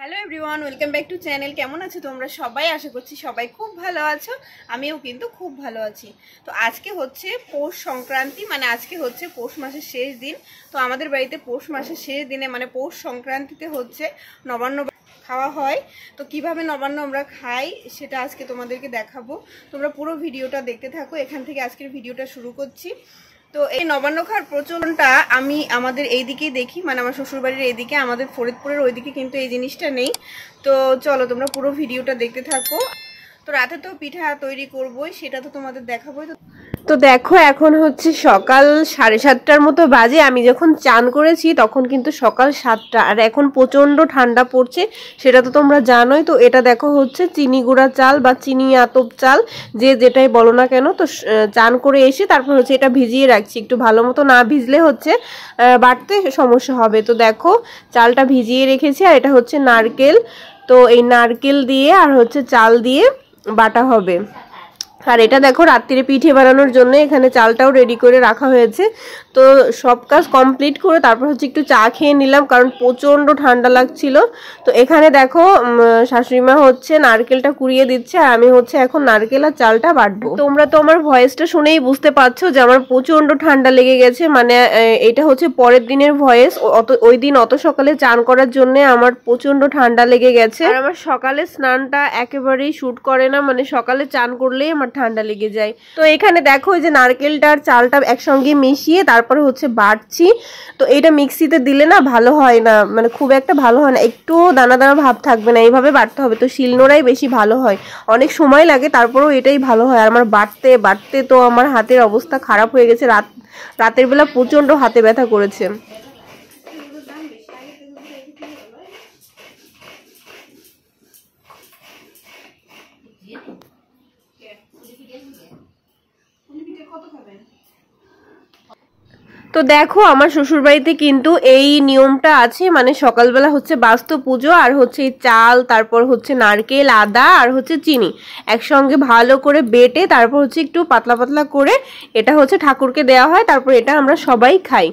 Hello everyone, welcome back to channel. কেমন আছো তোমরা সবাই? আশা করছি সবাই খুব ভালো আছো। আমিও কিন্তু খুব ভালো আছি। তো আজকে হচ্ছে পৌষ সংক্রান্তি, মানে আজকে হচ্ছে পৌষ মাসের শেষ দিন। তো আমাদের বাড়িতে পৌষ মাসের শেষ দিনে মানে পৌষ সংক্রান্তিতে হচ্ছে নবান্ন খাওয়া হয়। তো কিভাবে নবান্ন আমরা খাই সেটা আজকে তোমাদেরকে দেখাবো। তোমরা পুরো ভিডিওটা দেখতে থাকো। এখান থেকে আজকের ভিডিওটা শুরু করছি। তো এই নবান্ন খাওয়ার প্রচলনটা আমি আমাদের এইদিকেই দেখি, মানে আমার শ্বশুরবাড়ির এইদিকে, আমাদের ফরিদপুরের ওইদিকে কিন্তু এই জিনিসটা নেই। তো চলো তোমরা পুরো ভিডিওটা দেখতে থাকো। তো রাতে তো পিঠা তৈরি করবোই, সেটা তো তোমাদের দেখাবোই। তো দেখো এখন হচ্ছে সকাল 7:30টার মতো বাজে। আমি যখন চান করেছি তখন কিন্তু সকাল 7টা, আর এখন প্রচণ্ড ঠান্ডা পড়ছে, সেটা তো তোমরা জানোই। তো এটা দেখো হচ্ছে চিনি গুঁড়া চাল বা চিনি আতপ চাল, যে যেটাই বলো না কেন। তো চান করে এসে তারপর হচ্ছে এটা ভিজিয়ে রাখছি। একটু ভালো মতো না ভিজলে হচ্ছে বাটতে সমস্যা হবে। তো দেখো চালটা ভিজিয়ে রেখেছি, আর এটা হচ্ছে নারকেল। তো এই নারকেল দিয়ে আর হচ্ছে চাল দিয়ে বাটা হবে। আর এটা দেখো রাত্রিরে পিঠে বানানোর জন্য এখানে চালটাও রেডি করে রাখা হয়েছে। তো সব কাজ কমপ্লিট করে তারপর হচ্ছে একটু চা খেয়ে নিলাম, কারণ প্রচণ্ড ঠান্ডা লাগছিল। তো এখানে দেখো শাশুড়িমা হচ্ছে নারকেলটা কুড়িয়ে দিচ্ছে, আর আমি হচ্ছে এখন নারকেল আর চালটা বাটবো। তোমরা তো আমার ভয়েসটা শুনেই বুঝতে পারছো যে আমার প্রচণ্ড ঠান্ডা লেগে গেছে। মানে এটা হচ্ছে পরের দিনের ভয়েস। ওই দিন অত সকালে চান করার জন্য আমার প্রচণ্ড ঠান্ডা লেগে গেছে। আর আমার সকালে স্নানটা একেবারেই শুট করে না, মানে সকালে চান করলেই আমার ঠান্ডা লেগে যায়। তো এখানে দেখো যে নারকেলটা আর চালটা একসঙ্গে মিশিয়ে তারপরে হচ্ছে বাটছি। তো এটা মিক্সিতে দিলে না ভালো হয় না, মানে খুব একটা ভালো হয় না, একটু দানা দানা ভাব থাকবে না, এইভাবে বাটতে হবে। তো শিলনোড়াই বেশি ভালো হয়, অনেক সময় লাগে, তারপরেও এটাই ভালো হয়। আর আমার বাটতে বাটতে তো আমার হাতের অবস্থা খারাপ হয়ে গেছে। রাতের বেলা প্রচণ্ড হাতে ব্যথা করেছে। তো দেখো আমার শ্বশুরবাড়িতে কিন্তু এই নিয়মটা আছে, মানে সকালবেলা হচ্ছে বাস্তু পুজো, আর হচ্ছে চাল, তারপর হচ্ছে নারকেল, আদা আর হচ্ছে চিনি একসঙ্গে ভালো করে বেটে তারপর হচ্ছে একটু পাতলা পাতলা করে এটা হচ্ছে ঠাকুরকে দেওয়া হয়, তারপর এটা আমরা সবাই খাই।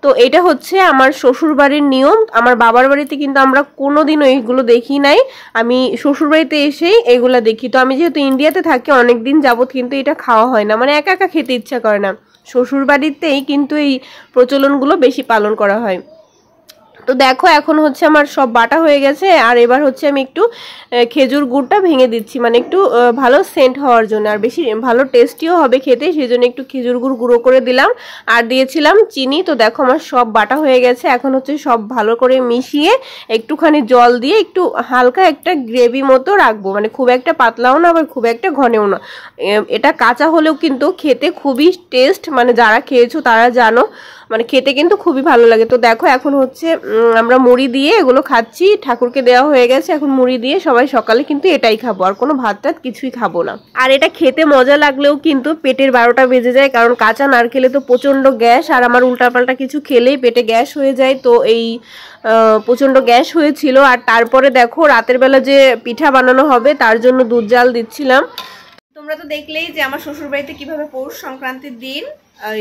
তো এটা হচ্ছে আমার শ্বশুরবাড়ির নিয়ম। আমার বাবার বাড়িতে কিন্তু আমরা কোনোদিনও এইগুলো দেখি নাই, আমি শ্বশুরবাড়িতে এসেই এগুলো দেখি। তো আমি যেহেতু ইন্ডিয়াতে থাকি অনেকদিন যাবত, কিন্তু এটা খাওয়া হয় না, মানে একা একা খেতে ইচ্ছা করে না। শ্বশুর বাড়িতেই কিন্তু এই প্রচলনগুলো বেশি পালন করা হয়। তো দেখো এখন হচ্ছে আমার সব বাটা হয়ে গেছে, আর এবার হচ্ছে আমি একটু খেজুর গুড়টা ভেঙে দিচ্ছি, মানে একটু ভালো সেন্ট হওয়ার জন্য, আর বেশি ভালো টেস্টিও হবে খেতে, সেই জন্য একটু খেজুর গুড় গুঁড়ো করে দিলাম, আর দিয়েছিলাম চিনি। তো দেখো আমার সব বাটা হয়ে গেছে। এখন হচ্ছে সব ভালো করে মিশিয়ে একটুখানি জল দিয়ে একটু হালকা একটা গ্রেভি মতো রাখবো, মানে খুব একটা পাতলাও না আবার খুব একটা ঘনেও না। এটা কাঁচা হলেও কিন্তু খেতে খুবই টেস্ট, মানে যারা খেয়েছো তারা জানো, মানে খেতে কিন্তু খুবই ভালো লাগে। তো দেখো এখন হচ্ছে আমরা মুড়ি দিয়ে এগুলো খাচ্ছি, ঠাকুরকে দেওয়া হয়ে গেছে, এখন মুড়ি দিয়ে সবাই সকালে কিন্তু এটাই খাবো, আর কোনো ভাত টাত কিছুই খাবো না। আর এটা খেতে মজা লাগলেও কিন্তু পেটের 12টা বেজে যায়, কারণ কাঁচা নারকেলে তো প্রচণ্ড গ্যাস, আর আমার উল্টাপাল্টা কিছু খেলেই পেটে গ্যাস হয়ে যায়। তো এই প্রচণ্ড গ্যাস হয়েছিল। আর তারপরে দেখো রাতের বেলা যে পিঠা বানানো হবে তার জন্য দুধ জাল দিচ্ছিলাম। তোমরা তো দেখলেই যে আমার শ্বশুরবাড়িতে কিভাবে পৌষ সংক্রান্তির দিন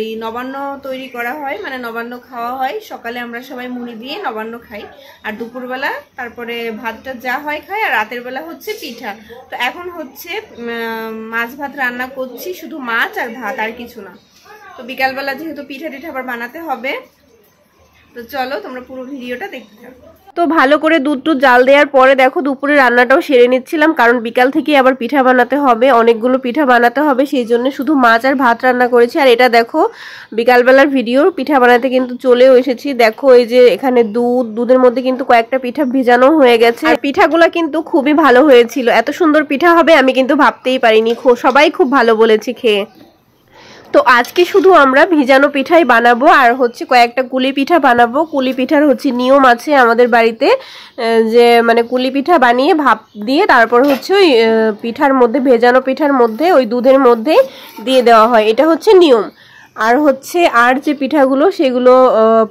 এই নবান্ন তৈরি করা হয়, মানে নবান্ন খাওয়া হয়। সকালে আমরা সবাই মুড়ি দিয়ে নবান্ন খাই, আর দুপুরবেলা তারপরে ভাতটা যা হয় খাই, আর রাতের বেলা হচ্ছে পিঠা। তো এখন হচ্ছে মাছ ভাত রান্না করছি, শুধু মাছ আর ভাত, আর কিছু না। তো বিকালবেলা যেহেতু পিঠা টিঠা আবার বানাতে হবে, তো চলো তোমরা পুরো ভিডিওটা দেখতে থাকো। তো ভালো করে দুধ জাল দেওয়ার পরে দেখো দুপুরে রান্নাটাও সেরে নিচ্ছিলাম, কারণ বিকাল থেকে আবার পিঠা বানাতে হবে, অনেকগুলো পিঠা বানাতে হবে, সেই জন্য শুধু মাছ আর ভাত রান্না করেছি। আর এটা দেখো বিকালবেলার ভিডিও, পিঠা বানাতে কিন্তু চলেও এসেছি। দেখো এই যে এখানে দুধের মধ্যে কিন্তু কয়েকটা পিঠা ভিজানো হয়ে গেছে, আর পিঠাগুলো কিন্তু খুবই ভালো হয়েছিল। এত সুন্দর পিঠা হবে আমি কিন্তু ভাবতেই পারিনি, সবাই খুব ভালো বলেছে খেয়ে। তো আজকে শুধু আমরা ভিজানো পিঠাই বানাবো, আর হচ্ছে কয়েকটা কুলি পিঠা বানাবো। কুলি পিঠার হচ্ছে নিয়ম আছে আমাদের বাড়িতে, যে মানে কুলি পিঠা বানিয়ে ভাপ দিয়ে তারপর হচ্ছে ওই পিঠার মধ্যে, ভেজানো পিঠার মধ্যে ওই দুধের মধ্যে দিয়ে দেওয়া হয়, এটা হচ্ছে নিয়ম। আর হচ্ছে আর যে পিঠাগুলো সেগুলো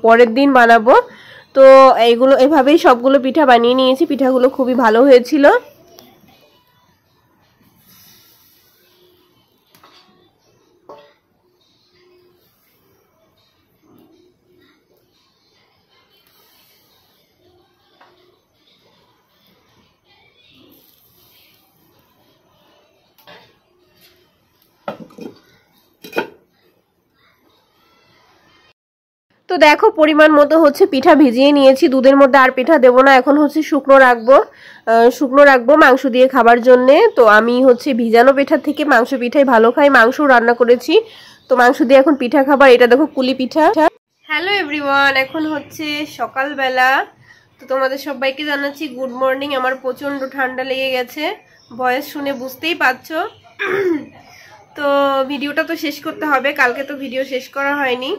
পরের দিন বানাবো। তো এইগুলো এভাবেই সবগুলো পিঠা বানিয়ে নিয়েছি, পিঠাগুলো খুবই ভালো হয়েছিল। তো দেখো পরিমাণ মতো হচ্ছে পিঠা ভিজিয়ে নিয়েছি, দুধের মধ্যে আর পিঠা দেবো না, এখন হচ্ছে শুকনো রাখবো মাংস দিয়ে খাবার জন্যে। তো আমি হচ্ছে ভিজানো পিঠার থেকে মাংস পিঠাই ভালো খাই, মাংস রান্না করেছি, তো মাংস দিয়ে এখন পিঠা খাবার। এটা দেখো কুলি পিঠা। হ্যালো এভরিওয়ান, এখন হচ্ছে সকালবেলা। তো তোমাদের সবাইকে জানাচ্ছি গুড মর্নিং। আমার প্রচন্ড ঠান্ডা লেগে গেছে, ভয়েস শুনে বুঝতেই পারছো। তো ভিডিওটা তো শেষ করতে হবে, কালকে তো ভিডিও শেষ করা হয়নি।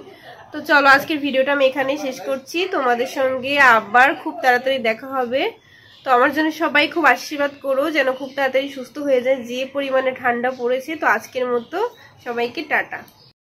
তো চলো আজকের ভিডিওটা আমি এখানেই শেষ করছি, তোমাদের সঙ্গে আবার খুব তাড়াতাড়ি দেখা হবে। তো আমার জন্য সবাই খুব আশীর্বাদ করো যেন খুব তাড়াতাড়ি সুস্থ হয়ে যায়, যে পরিমাণে ঠান্ডা পড়েছে। তো আজকের মতো সবাইকে টাটা।